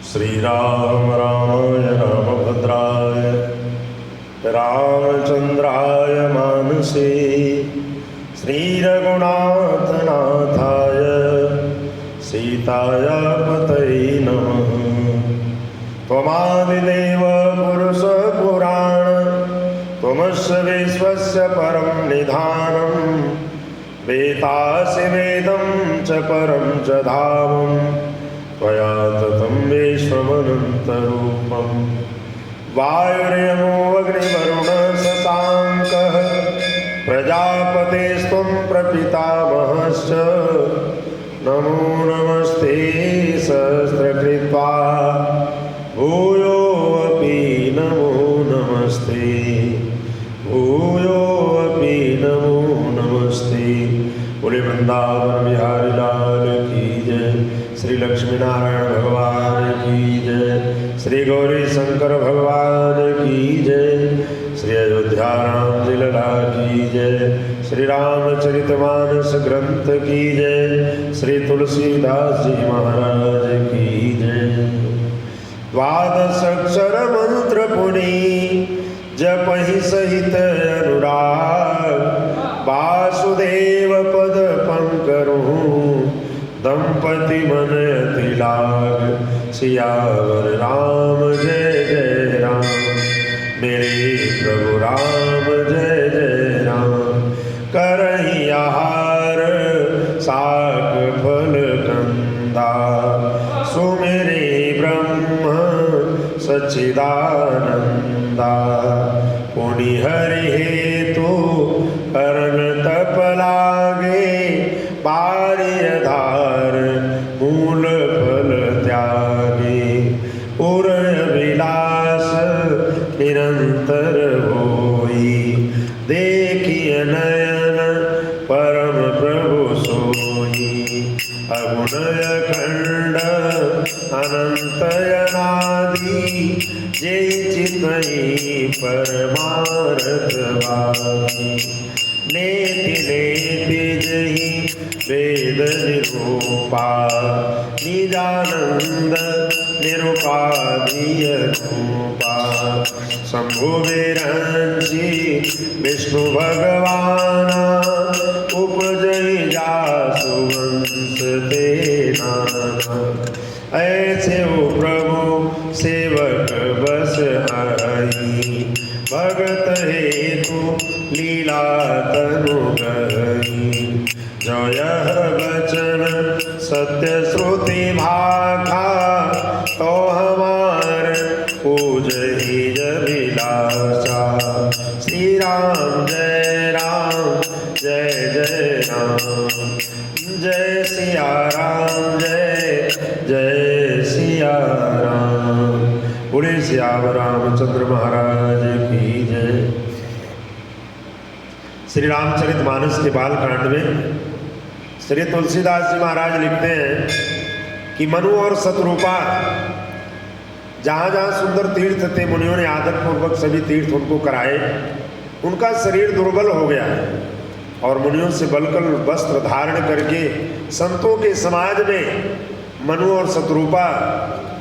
श्रीराम रामाय रामभद्राय रामचंद्राय मानसे श्रीरघुनाथनाथाय सीताय पतये नमः। त्वमादिदेव पुरुष पुराण त्वमस्य विश्वस्य परं निधानं वेदासि वेदं च परं च धामं त्वया ततं विश्वमनन्तरूपं। वायुर्यमो अग्निवरुण शशाङ्कः प्रजापतेस्त्वं प्रपितामहश्च नमो नमस्ते सहस्रकृत्वा भूयोऽपि नमो नमस्ते भूयोऽपि नमो नमस्ते। बोले वृंदावन बिहारी लाल की जय, श्री लक्ष्मी नारायण भगवान की जय, श्री गौरी शंकर भगवान की जय, श्री अयोध्या राम जी लला की जय, श्री रामचरितमानस ग्रंथ की जय, श्री तुलसीदास जी महाराज की जय। द्वादश अक्षर मंत्र पुनि जपहि सहित अनुराग वासुदेव पद पंकरुहूँ दंपति मन अति लाग। सियावर राम जय जय राम मेरे प्रभु राम जय जय राम। करहि आहार साक फल कंदा सुमेरे ब्रह्म सच्चिदानंदा। पुनि हरि हेतु करन तप लागे बारियधार मूल फल त्यागे। उरय विलास निरंतर होई देखिय नयन परम प्रभु सोई। अगुणय खंड अनंत अनादि जय चितई परमारथ भाई। नेति नेति जहि वेद निरूपा निजानंद निरुपाधिय रूपा। शंभु विरंची विष्णु भगवाना उपजई जासुवंश देना। ऐसे ओ प्रभु सेवक बस आई भगत हेतु लीला तनु गई। जो यह वचन सत्य श्रुति भाखा तो हमार पूजहि जबिलासा। श्री राम जय जय राम जय सिया राम जय जय सिया राम। बोले सियावर रामचंद्र महाराज की जय। श्री रामचरितमानस के बालकांड में श्री तुलसीदास जी महाराज लिखते हैं कि मनु और शतरूपा जहाँ जहाँ सुंदर तीर्थ थे मुनियों ने आदर पूर्वक सभी तीर्थ उनको कराए। उनका शरीर दुर्बल हो गया और मुनियों से बलकल वस्त्र धारण करके संतों के समाज में मनु और शतरूपा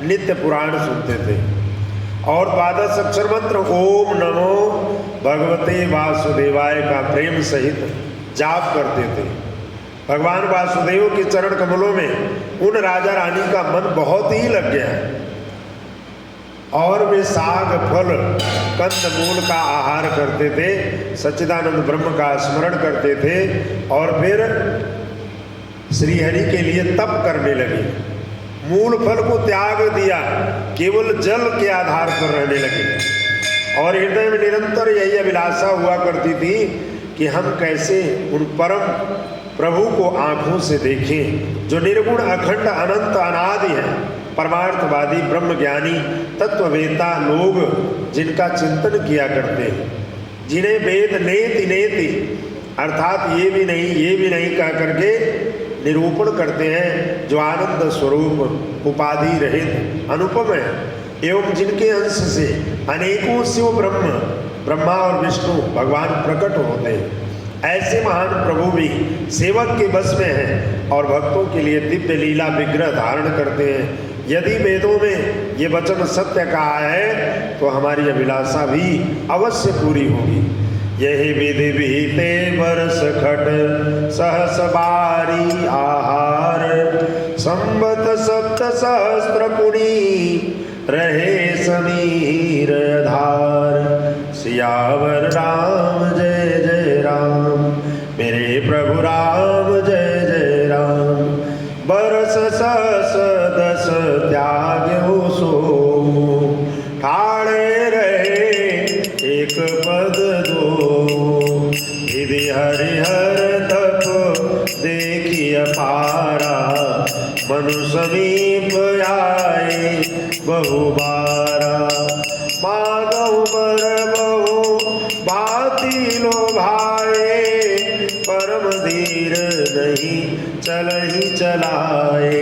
नित्य पुराण सुनते थे और द्वादश अक्षर मंत्र ओम नमो भगवते वासुदेवाय का प्रेम सहित जाप करते थे। भगवान वासुदेव के चरण कमलों में उन राजा रानी का मन बहुत ही लग गया और वे साग फल कंद मूल का आहार करते थे, सच्चिदानंद ब्रह्म का स्मरण करते थे और फिर श्रीहरि के लिए तप करने लगे। मूल फल को त्याग दिया, केवल जल के आधार पर रहने लगे और हृदय में निरंतर यही अभिलाषा हुआ करती थी कि हम कैसे उन परम प्रभु को आंखों से देखें जो निर्गुण अखंड अनंत अनादि है। परमार्थवादी ब्रह्मज्ञानी तत्ववेता लोग जिनका चिंतन किया करते हैं, जिन्हें वेद नेति नेति अर्थात ये भी नहीं कह करके निरूपण करते हैं, जो आनंद स्वरूप उपाधि रहित अनुपम है एवं जिनके अंश से अनेकों शिव ब्रह्मा और विष्णु भगवान प्रकट होते हैं। ऐसे महान प्रभु भी सेवक के बस में हैं और भक्तों के लिए दिव्य लीला विग्रह धारण करते हैं। यदि वेदों में ये वचन सत्य कहा है तो हमारी अभिलाषा भी अवश्य पूरी होगी। यही विधि बीते बरस खट सहस बारी आहार, संवत सप्त सहस्त्र पुनी रहे समीर धार। सियावर राम जय जय राम, मेरे प्रभु राम जय जय राम। बरस सहस दस त्याग्यो सो, ठाड़े रहे एक पद दो। विधि हरिहर तप देखी अपारा, मनु समीप आए बहुबारा। माधव बर बहु भांति लो भाए, परम धीर नहीं चलहि चलाए।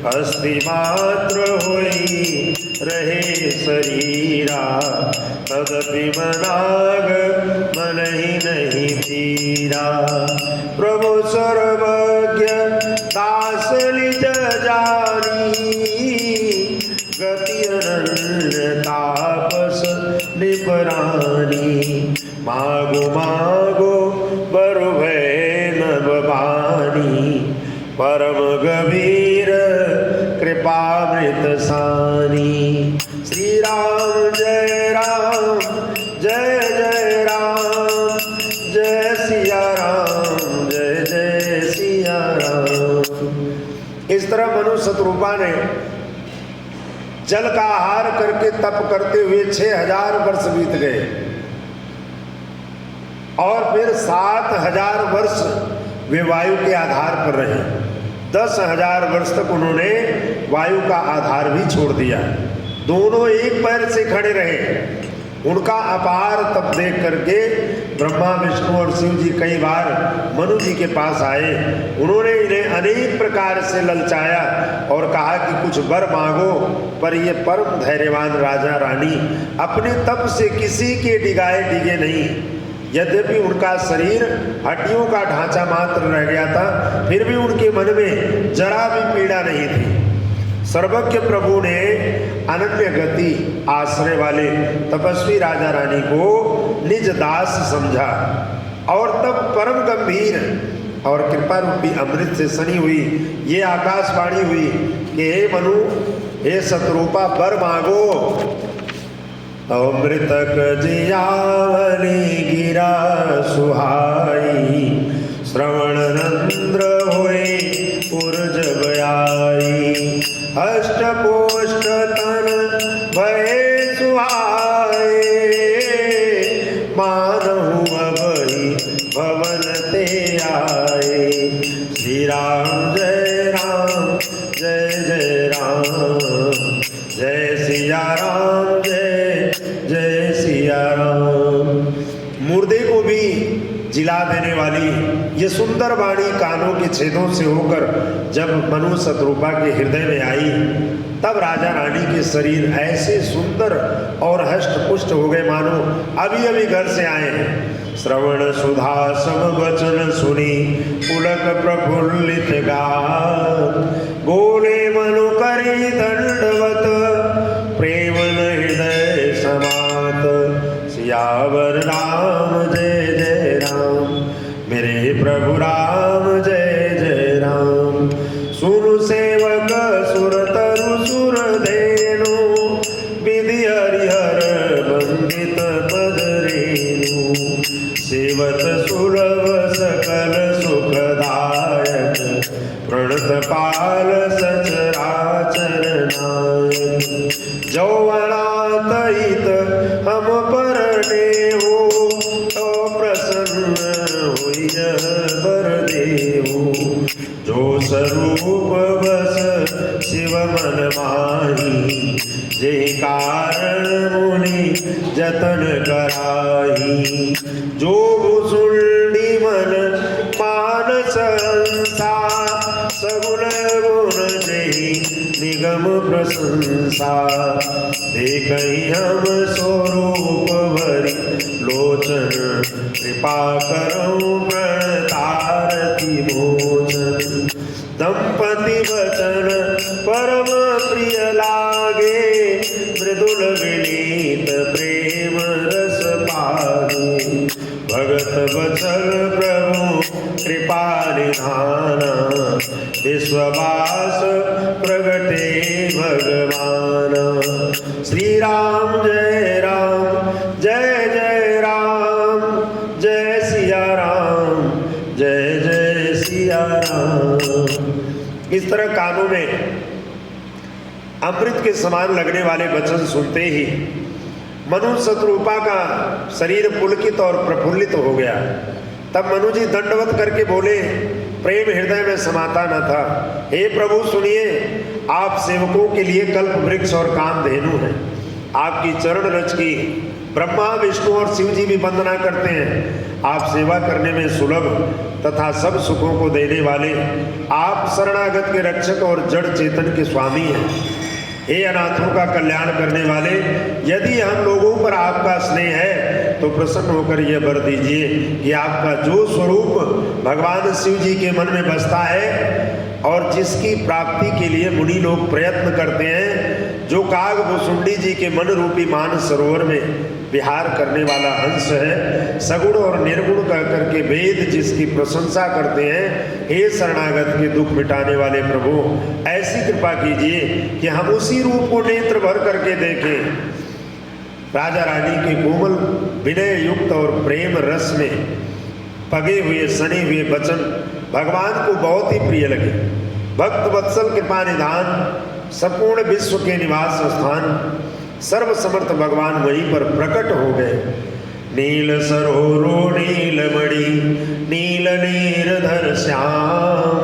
अस्थि मात्र होई रहे शरीरा, तदपि मनाग मन ही नहीं पीरा। प्रभु सर्वज्ञ दास निज जानी, गति अनन्य तापस निपरानी। मागो मागो बरु भय नभ बानी, परम गंभीर कृपामृत सानी। श्री राम जय राम जय जय राम, जय सिया राम जय जय सिया राम। इस तरह मनु शतरूपा ने जल का आहार करके तप करते हुए 6000 वर्ष बीत गए और फिर 7000 वर्ष वे वायु के आधार पर रहे। 10,000 वर्ष तक उन्होंने वायु का आधार भी छोड़ दिया। दोनों एक पैर से खड़े रहे। उनका अपार तप देख करके ब्रह्मा विष्णु और शिव जी कई बार मनु जी के पास आए। उन्होंने इन्हें अनेक प्रकार से ललचाया और कहा कि कुछ वर मांगो, पर ये परम धैर्यवान राजा रानी अपने तप से किसी के डिगाए डिगे नहीं। यद्यपि उनका शरीर हड्डियों का ढांचा मात्र रह गया था, फिर भी उनके मन में जरा भी पीड़ा नहीं थी। सर्वज्ञ प्रभु ने अनन्य गति आश्रय वाले तपस्वी राजा रानी को निज दास समझा और तब परम गंभीर और कृपा रूपी अमृत से सनी हुई ये आकाशवाणी हुई कि हे मनु, हे शतरूपा, वर मांगो। अमृतक जियावली गिरा सुहाई, श्रवण नंद्र होए पुरज बयाई। अष्ट पोष्ट तन भय सुहाए, मानहु अबहि भवन ते आए। श्री राम जय राम जय जय राम, जय सिया राम जय जय सिया राम। मुर्दे को भी जिला देने वाली ये सुंदर वाणी कानों के छेदों से होकर जब मनु शतरूपा के हृदय में आई, तब राजा रानी के शरीर ऐसे सुंदर और हष्ट पुष्ट हो गए मानो अभी अभी घर से आए हैं। श्रवण सुधा सम वचन सुनी पुलक प्रफुल्लित गात, बोले मनु करी दंडवत प्रेम हृदय समात। सियावर राम जय जय राम, मेरे प्रभु राम जय जय राम। सुनु सेवक सुर तरु सुर धेनु, विधि हरिहर वंदित पद रेणु। सेवत सुलभ सकल सुखदायक, प्रणत पाल सचराचर नायक। जौवनात हित हम परने हो, तो प्रसन्न होई बर देहु। जो स्वरूप बस शिव मन माही, जे कारण मुनि जतन कराही। जो भुसुंडी मन मानस हंसा, सगुण गुण जही निगम प्रशंसा। देखहि हम स्वरूप भरी लो लोचन कृपा करो प्रणतारति मोचन। दंपति वचन परम प्रिय लागे मृदुल विनीत प्रेम रस पागे। भगत वचन प्रभु कृपा निधाना विश्ववास प्रगटे भगवान। श्री राम जय राम जय सिया राम जय सिया राम। इस तरह कानों में अमृत के समान लगने वाले वचन सुनते ही मनु शत्रुपा का शरीर पुलकित और प्रफुल्लित हो गया। तब मनु जी दंडवत करके बोले, प्रेम हृदय में समाता न था। हे प्रभु सुनिए, आप सेवकों के लिए कल्प वृक्ष और कामधेनु हैं। आपकी चरण रज की ब्रह्मा विष्णु और शिव जी भी वंदना करते हैं। आप सेवा करने में सुलभ तथा सब सुखों को देने वाले, आप शरणागत के रक्षक और जड़ चेतन के स्वामी हैं। हे अनाथों का कल्याण करने वाले, यदि हम लोगों पर आपका स्नेह है तो प्रसन्न होकर यह वर दीजिए कि आपका जो स्वरूप भगवान शिव जी के मन में बसता है और जिसकी प्राप्ति के लिए मुनि लोग प्रयत्न करते हैं, जो काग भुसुंडी जी के मन रूपी मानस सरोवर में विहार करने वाला हंस है, सगुण और निर्गुण कह करके वेद जिसकी प्रशंसा करते हैं, हे शरणागत के दुख मिटाने वाले प्रभु, ऐसी कृपा कीजिए कि हम उसी रूप को नेत्र भर करके देखें। राजा रानी के कोमल विनय युक्त और प्रेम रस में पगे हुए सने हुए वचन भगवान को बहुत ही प्रिय लगे। भक्त वत्सल कृपा निधान संपूर्ण विश्व के निवास स्थान सर्व समर्थ भगवान वहीं पर प्रकट हो गए। नील सरोरो नीलमणि नील नीरधर श्याम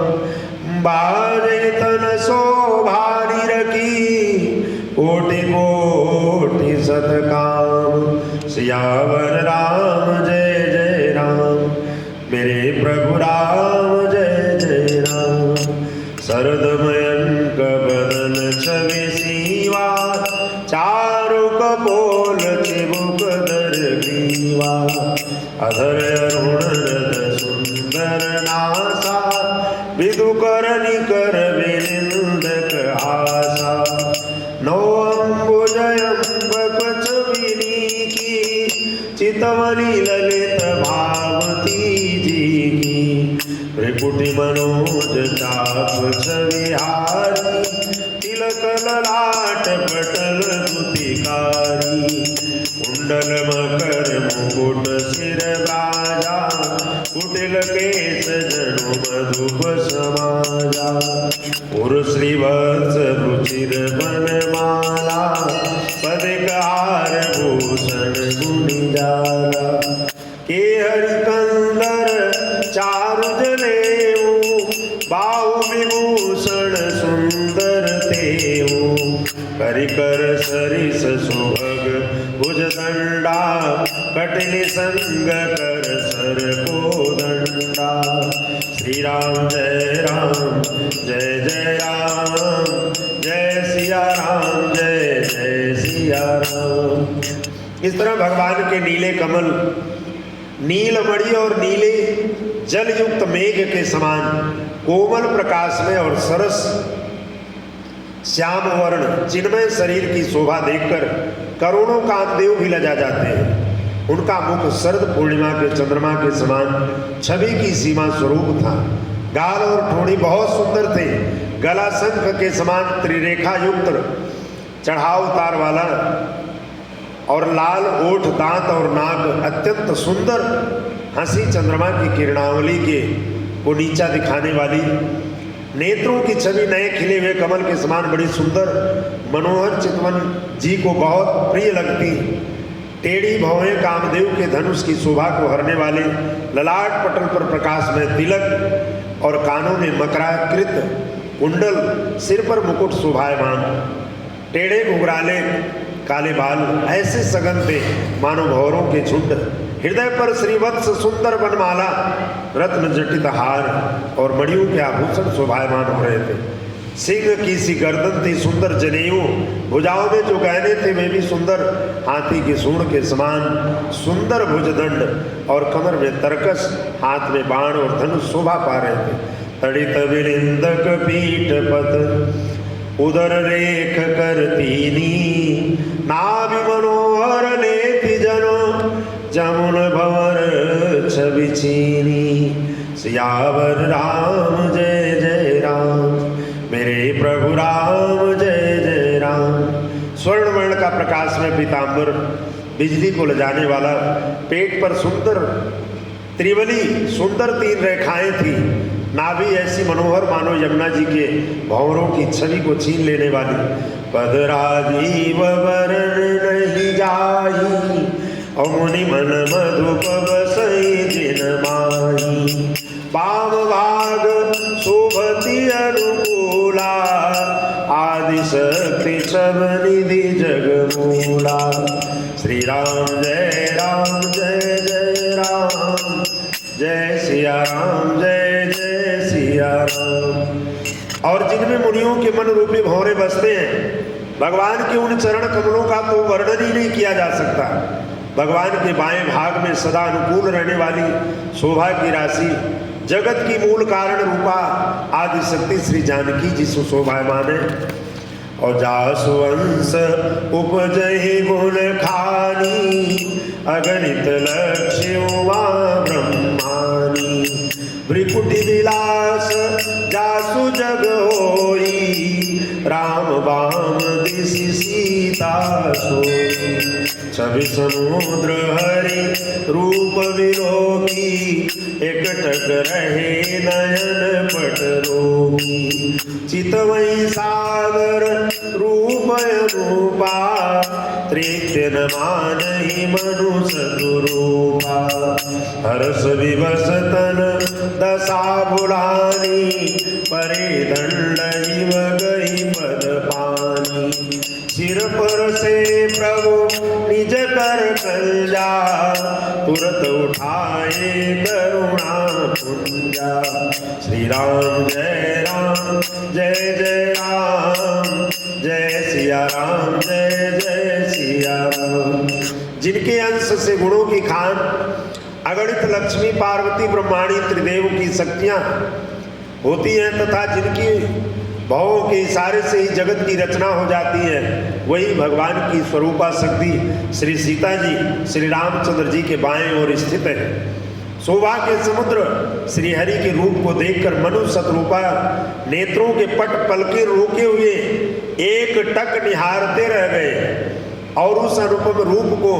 बाजे तन शोभारी रखी कोटि कोटि सतकाम। सियावर राम जय राम मेरे प्रभु राम जय राम। शरदमयंक बदन छवि सीवा चारु कपोल चिबुक दर ग्रीवा। अधर अरुण रद सुंदर नासा विदुकर निकर विनिंदक आशा। नौ अम्बुजयंबक छवि की चितवनी ललित भावती जी की। त्रिपुटी मनोज चाप छविहारी तिलक ललाट पटल कुतिकारी। कुंडल मकर मुकुट सिर बाजा कुटिल केश जनु मधुप समाजा। पुर श्रीवत्स रुचिर बनमाला पदिक हार भूषण गुणिजाला। के हरिकंदर चारु जनेऊ बाहु विभूषण सुंदर तेऊ। करिकर सरिस सुभग भुजदंडा कटिनि संग कर सर को दंडा। श्री राम जय राम जय राम जय सिया राम जय सिया राम। इस तरह भगवान के नीले कमल नीलमणि और नीले जल युक्त मेघ के समान कोमल प्रकाश में और सरस श्याम वर्ण चिन्मय शरीर की शोभा देखकर करोड़ों कामदेव भी लजा जाते हैं। उनका मुख शरद पूर्णिमा के चंद्रमा के समान छवि की सीमा स्वरूप था। गाल और ठोड़ी बहुत सुंदर थे। गला शंख के समान त्रिरेखा युक्त चढ़ाव उतार वाला और लाल ओठ दांत और नाक अत्यंत सुंदर हंसी चंद्रमा की किरणावली के को नीचा दिखाने वाली। नेत्रों की छवि नए खिले हुए कमल के समान बड़ी सुंदर मनोहर चितवन जी को बहुत प्रिय लगती। टेढ़ी भौएं कामदेव के धनुष की शोभा को हरने वाले ललाट पटल पर प्रकाश में तिलक और कानों में मकराकृत कुंडल, सिर पर मुकुट शोभायमान। टेढ़े घुघराले काले बाल ऐसे सघन थे मानो भौरों के झुंड। हृदय पर श्रीवत्स सुंदर बनमाला रत्न जटित हार और मणियों के आभूषण शोभायमान हो रहे थे। सिंह की सी गर्दन थी सुंदर जनेऊ, भुजाओं में जो गहने थे वे भी सुंदर, हाथी की सूंड के समान सुंदर भुजदंड और कमर में तरकस, हाथ में बाण और धनुष शोभा पा रहे थे। तड़ित विरिंदक पीठ पत उदर रेख करतीनी, नाभि मनोहर लेति जनो जमुन भंवर छवि चीनी। सियावर राम जय जय राम, मेरे प्रभु राम जय जय राम। स्वर्ण वर्ण का प्रकाश में पीताम्बर, बिजली को लजाने वाला, पेट पर सुंदर त्रिवली सुंदर 3 रेखाएं थी, नाभि ऐसी मनोहर मानो यमुना जी के भंवरों की छवि को छीन लेने वाली। पद राजीव वरण नहीं जाई, मुनि मन मधुप बसई जिन माही। वाम भाग शोभति अनुकूला, आदि शक्ति सब निधि जगमूला। श्री राम जय राम जय जय राम, जय सिया राम जय जय सिया राम। और जिनमें मुनियों के मन रूपी भंवरे बसते हैं, भगवान के उन चरण कमलों का तो वर्णन ही नहीं किया जा सकता। भगवान के बाएं भाग में सदा अनुकूल रहने वाली शोभा की राशि, जगत की मूल कारण रूपा आदि शक्ति श्री जानकी जी सुशोभायमान है। और जासु अंश उपजहि गुण खानी, अगणित लक्ष्य उमा ब्रह्मानी। भ्रिकुटि विलास जासु जग होई, राम बाम दिशि सीता सोई। छवि समुद्र हरि रूप विलोकी, एकटक रहे नयन पट रोगी। चितवई सागर रूप अनुपा, तृप्ति न मानहि मनु सतरूपा। हर्ष विवश तन दशा भुलानी, परे दंड इव गई पद पानी। सिर पर से प्रभु निज कर कल्जा, तुरत उठाए करुणा पुंजा। श्री राम जय जय राम, जय सिया राम जय जय सिया राम। जिनके अंश से गुणों की खान, अगणित लक्ष्मी पार्वती ब्रह्माणी त्रिदेव की शक्तियां होती हैं, तथा जिनकी भावों के इशारे से ही जगत की रचना हो जाती है, वही भगवान की स्वरूपा शक्ति श्री सीता जी श्री रामचंद्र जी के बाएं ओर स्थित है। शोभा के समुद्र श्री हरि के रूप को देखकर मनु शतरूपा नेत्रों के पट पलके रोके हुए एक टक निहारते रह गए, और उस अनुपम रूप को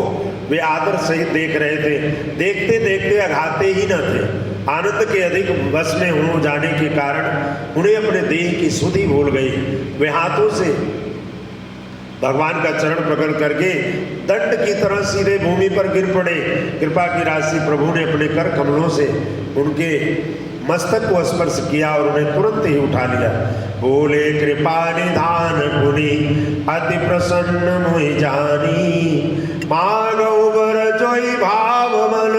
वे आदर सहित देख रहे थे। देखते देखते अघाते ही न थे। आनंद के अधिक वश में हो जाने के कारण उन्हें अपने देह की सुधि भूल गई। वे हाथों से भगवान का चरण पकड़ करके दंड की तरह सीधे भूमि पर गिर पड़े। कृपा की राशि प्रभु ने अपने कर कमलों से उनके मस्तक को स्पर्श किया और उन्हें तुरंत ही उठा लिया। बोले कृपा निधान पुनि, अति प्रसन्न मोहि जानी। मांगो बर जोई भाव मन,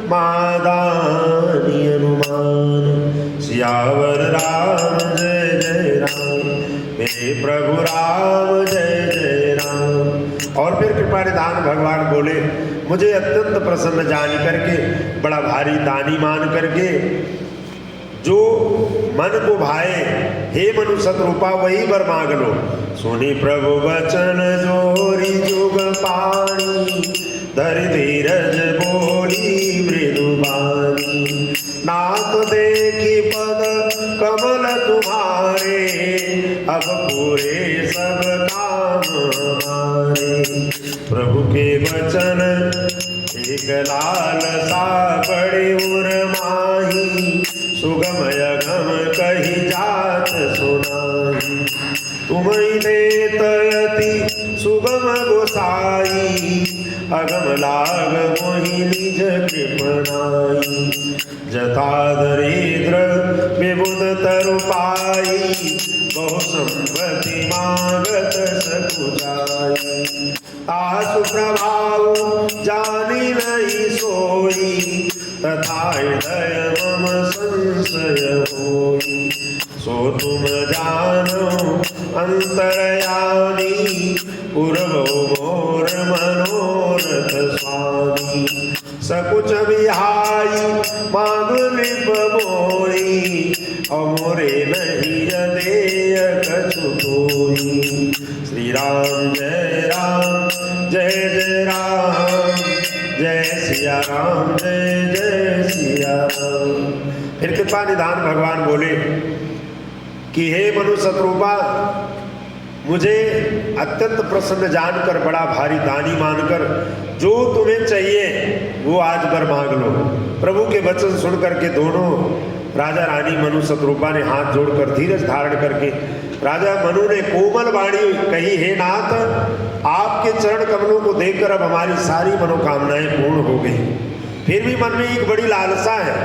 मादानी अनुमान। सियावर राम जय जय राम, मेरे प्रभु राम जय जय राम। और फिर कृपा निधान भगवान बोले, मुझे अत्यंत प्रसन्न जान करके, बड़ा भारी दानी मान करके, जो मन को भाए, हे मनु शतरूपा वही वर मांग लो। सुनी प्रभु वचन जोरी जुग पानी, धर धीरज बोली मृदुबानी। नाथ देखी पद कमल तुम्हारे, अब पूरे सब काम हमारे। प्रभु के वचन एक लालसा बड़े उर माही, सुगम अगम कही जात सुनाई। तुम्हीं देत यति सुगम गोसाई, अगम लाग मोहि निज कृपणाई। जथा दरिद्र विबुध तरु पाई, बहु संपत्ति मांगत सकुचाई। तासु प्रभाव जानी नहीं सोई, तथा हृदय मम संशय होई। सो तुम जानो अंतरयामी पूर्वो मोर मनोरथ स्वामी सकुच विहाई मांग लिप मोरी अमोरे नहीं अदेय कछु कोई। श्री राम जय राम जय सिया राम जय सिया राम। फिर कृपा निधान भगवान बोले कि हे मनु शत्रुपा, मुझे अत्यंत प्रसन्न जानकर, बड़ा भारी दानी मानकर जो तुम्हें चाहिए वो आज वर मांग लो। प्रभु के वचन सुन करके दोनों राजा रानी मनु शत्रुपा ने हाथ जोड़कर धीरज धारण करके राजा मनु ने कोमल वाणी कही, हे नाथ, आपके चरण कमलों को देखकर अब हमारी सारी मनोकामनाएं पूर्ण हो गई। फिर भी मन में एक बड़ी लालसा है,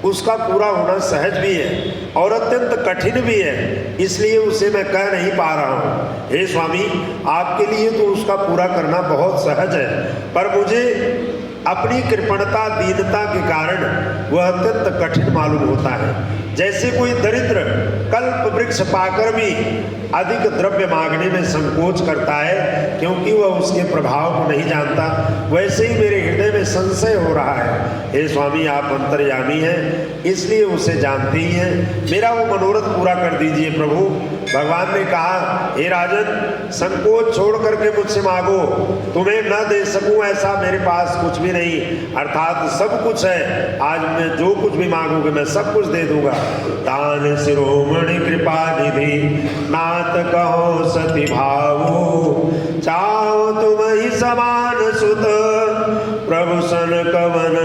उसका पूरा होना सहज भी है और अत्यंत कठिन भी है, इसलिए उसे मैं कह नहीं पा रहा हूँ। हे स्वामी, आपके लिए तो उसका पूरा करना बहुत सहज है, पर मुझे अपनी कृपणता दीनता के कारण वह अत्यंत कठिन मालूम होता है। जैसे कोई दरिद्र कल्प वृक्ष पाकर भी अधिक द्रव्य मांगने में संकोच करता है क्योंकि वह उसके प्रभाव को नहीं जानता, वैसे ही मेरे हृदय में संशय हो रहा है। हे स्वामी, आप अंतर्यामी हैं, इसलिए उसे जानते ही हैं, मेरा वो मनोरथ पूरा कर दीजिए प्रभु। भगवान ने कहा, हे राजन, संकोच छोड़ करके मुझसे मांगो, तुम्हें न दे सकूं ऐसा मेरे पास कुछ भी नहीं, अर्थात सब कुछ है। आज मैं जो कुछ भी मांगोगे मैं सब कुछ दे दूंगा। दान शिरोमणि कृपा निधि नाथ कहो सति भावो, चाहो तुम ही समान सुत प्रभु सन कवन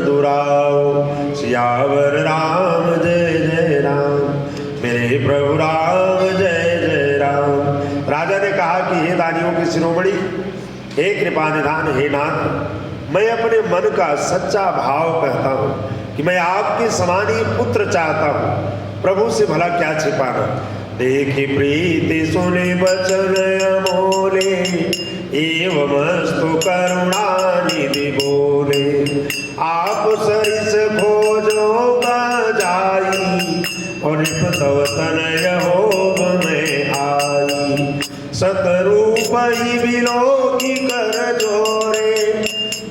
दुराओ। सियावर राम जय जय राम, मेरे प्रभु राम जय जय राम। राजा ने कहा कि हे दानियों के शिरोमणि, हे कृपा निधान, हे नाथ, मैं अपने मन का सच्चा भाव कहता हूँ कि मैं आपके समान ही पुत्र चाहता हूँ। प्रभु से भला क्या छिपाना। देखी प्रीति सुने बचन अमोले, एवमस्तु करुणा निधि बोले। आप सरिस खोजो जाई, और तव तनय होब में आई। सतरूप ही विलोकी कर जोरे,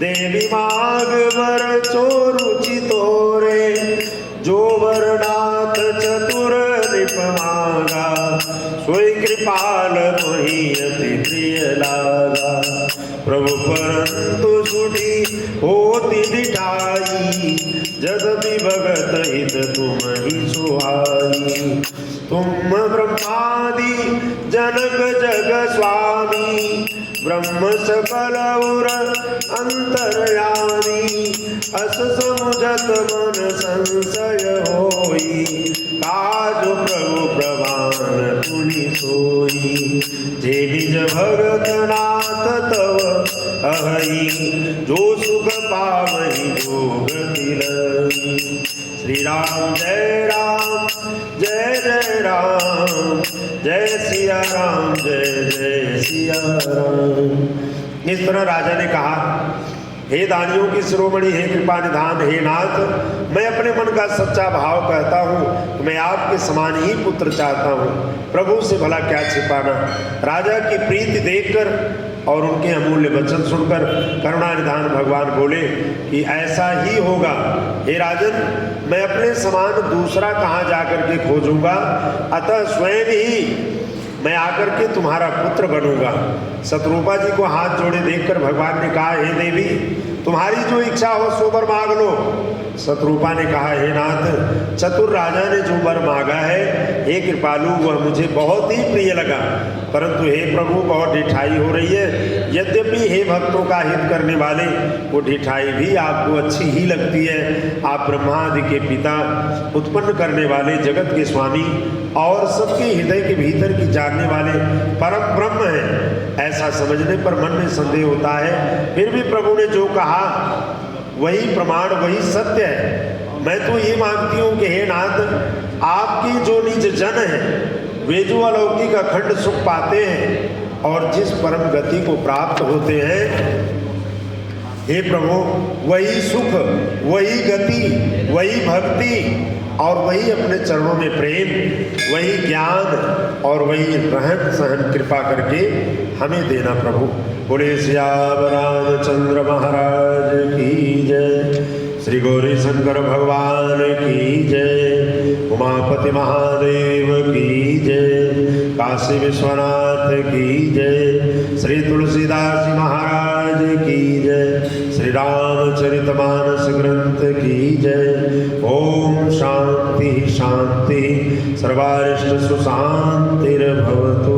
देवी माग वर चोरुचि तोरे। जो वरनाथ चतुर निप मांगा, सोई कृपाल मोहि अति प्रिय लागा। प्रभु परंतु सुधी होती दिठाई, जदपि भगत हित तुम ही सुहाई। तुम ब्रह्मादि जनक जग स्वामी, ब्रह्म सकल उर अंतर्यामी। अस समुझत मन संशय होई, काज प्रभु प्रमाण पुनि सोई। जे निज भगत नाथ तव अहई, जो सुख पावहि भोग तिलई। श्री राम जय राम जय सिया राम जय सिया राम। इस तरह राजा ने कहा, हे दानियों की शिरोमणि, हे कृपा निधान, हे नाथ, मैं अपने मन का सच्चा भाव कहता हूँ, मैं आपके समान ही पुत्र चाहता हूँ। प्रभु से भला क्या छिपाना। राजा की प्रीति देखकर और उनके अमूल्य वचन सुनकर करुणा निधान भगवान बोले कि ऐसा ही होगा। हे राजन, मैं अपने समान दूसरा कहाँ जाकर के खोजूंगा, अतः स्वयं ही मैं आकर के तुम्हारा पुत्र बनूंगा। शत्रुपा जी को हाथ जोड़े देखकर भगवान ने कहा, हे देवी, तुम्हारी जो इच्छा हो सो वर मांग लो। शत्रुपा ने कहा, हे नाथ, चतुर राजा ने जो वर मांगा है, हे कृपालु, वह मुझे बहुत ही प्रिय लगा, परंतु हे प्रभु बहुत ढिठाई हो रही है। यद्यपि हे भक्तों का हित करने वाले, वो ढिठाई भी आपको अच्छी ही लगती है। आप ब्रह्मा आदि के पिता, उत्पन्न करने वाले, जगत के स्वामी और सबके हृदय के भीतर की जानने वाले परम ब्रह्म हैं, ऐसा समझने पर मन में संदेह होता है। फिर भी प्रभु ने जो कहा वही प्रमाण, वही सत्य है। मैं तो ये मानती हूँ कि हे नाथ, आपके जो निज जन हैं वे जो अलौकिक अखंड सुख पाते हैं और जिस परम गति को प्राप्त होते हैं हे प्रभु, वही सुख, वही गति, वही भक्ति और वही अपने चरणों में प्रेम, वही ज्ञान और वही रहन सहन कृपा करके हमें देना प्रभु। बोले सियावर रामचंद्र महाराज की जय, श्री गौरी शंकर भगवान की जय, उमापति महादेव की जय, काशी विश्वनाथ की जय, श्री तुलसीदास जी महाराज की जय, श्री रामचरितमानस ग्रंथ की जय। ओम शांति शांति, सर्वारिष्ट सुशांतिर्भवतु।